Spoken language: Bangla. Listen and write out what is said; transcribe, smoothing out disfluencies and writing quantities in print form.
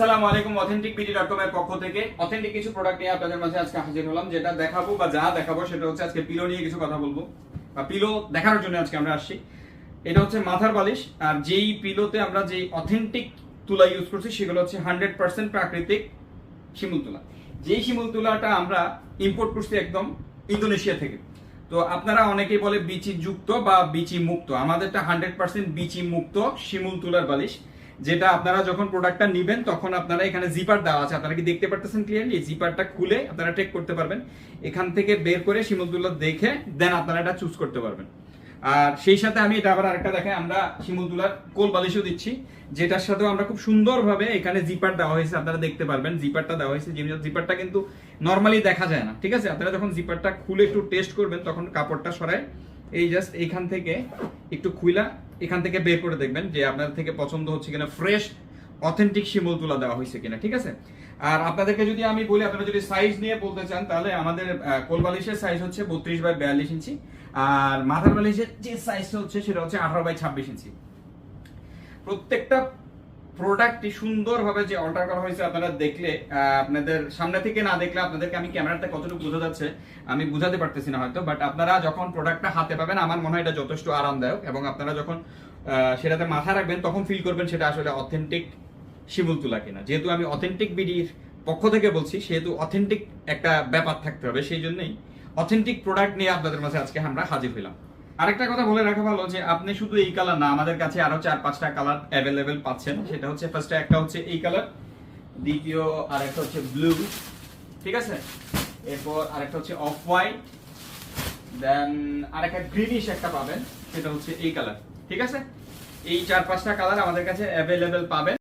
আসসালামু আলাইকুম, authenticbd.com এর পক্ষ থেকে অথেন্টিক কিছু প্রোডাক্ট নিয়ে আপনাদের মাঝে আজকে হাজির হলাম। যেটা দেখাবো বা যা দেখাবো সেটা হচ্ছে আজকে পিলো নিয়ে কিছু কথা বলবো বা পিলো দেখানোর জন্য আজকে আমরা আসছি। এটা হচ্ছে মাথার বালিশ, আর যেই পিলোতে আমরা যেই অথেন্টিক তুলা ইউজ করছি সেগুলো হচ্ছে 100% প্রাকৃতিক শিমুল তুলা। যেই শিমুল তুলাটা আমরা ইম্পোর্ট করছি একদম ইন্দোনেশিয়া থেকে। তো আপনারা অনেকেই বলে বিচি যুক্ত বা বিচি মুক্ত, আমাদেরটা 100% বিচি মুক্ত শিমুল তুলার বালিশ। যেটা আপনারা যখন প্রোডাক্টটা নেবেন তখন আপনারা এখানে জিপার দেওয়া আছে, আপনারা কি দেখতে পারতেছেন ক্লিয়ারলি? জিপারটা খুলে আপনারা টেক করতে পারবেন, এখান থেকে বের করে শিমুল তুলা দেখে দেন আপনারা এটা চুজ করতে পারবেন। আর সেই সাথে আমি এটা আবার আরেকটা দেখাই, আমরা শিমুল তুলার কোল বালিশও দিচ্ছি, যেটার সাথেও আমরা খুব সুন্দরভাবে এখানে জিপার দেওয়া হয়েছে, আপনারা দেখতে পারবেন জিপারটা দেওয়া হয়েছে। জিপারটা কিন্তু নর্মালি দেখা যায় না, ঠিক আছে? আপনারা যখন জিপারটা খুলে একটু টেস্ট করবেন তখন কাপড়টা সরায় এই জাস্ট এইখান থেকে একটু খুইলা এখান থেকে বের করে দেখবেন যে আপনাদের থেকে পছন্দ হচ্ছে কিনা, ফ্রেশ অথেন্টিক শিমুল তুলা দেওয়া হয়েছে কিনা, ঠিক আছে? আর আপনাদেরকে যদি আমি বলি, আপনারা যদি সাইজ নিয়ে বলতে চান তাহলে আমাদের কোল বালিশের সাইজ হচ্ছে 32/42 ইঞ্চি, আর মাথার বালিশের যে সাইজটা হচ্ছে সেটা হচ্ছে 18/26 ইঞ্চি। প্রত্যেকটা প্রোডাক্টটি সুন্দরভাবে যে অল্টার করা হয়েছে আপনারা দেখলে, আপনাদের সামনে থেকে না দেখলে আপনাদেরকে আমি ক্যামেরাতে কতটুকু বোঝা যাচ্ছে আমি বুঝাতে পারতেছি না হয়তো, বাট আপনারা যখন প্রোডাক্টটা হাতে পাবেন আমার মনে হয় এটা যথেষ্ট আরামদায়ক, এবং আপনারা যখন সেটাতে মাথা রাখবেন তখন ফিল করবেন সেটা আসলে অথেন্টিক শিমুল তুলা কিনা। যেহেতু আমি অথেন্টিক বিডির পক্ষ থেকে বলছি সেহেতু অথেন্টিক একটা ব্যাপার থাকতে হবে, সেই জন্যই অথেন্টিক প্রোডাক্ট নিয়ে আপনাদের মাঝে আজকে আমরা হাজির হইলাম। আরেকটা কথা বলে রাখা ভালো যে আপনি শুধু এই কালার না, আমাদের কাছে আরো 4-5টা কালার অ্যাভেলেবেল পাচ্ছেন। সেটা হচ্ছে ফার্স্টে একটা হচ্ছে এই কালার, দ্বিতীয় আরেকটা হচ্ছে ব্লু, ঠিক আছে? এরপর আরেকটা হচ্ছে অফ হোয়াইট, দেন আরেকটা গ্রিনিশ একটা পাবেন, সেটা হচ্ছে এই কালার, ঠিক আছে? এই 4-5টা কালার আমাদের কাছে অ্যাভেলেবেল পাবেন।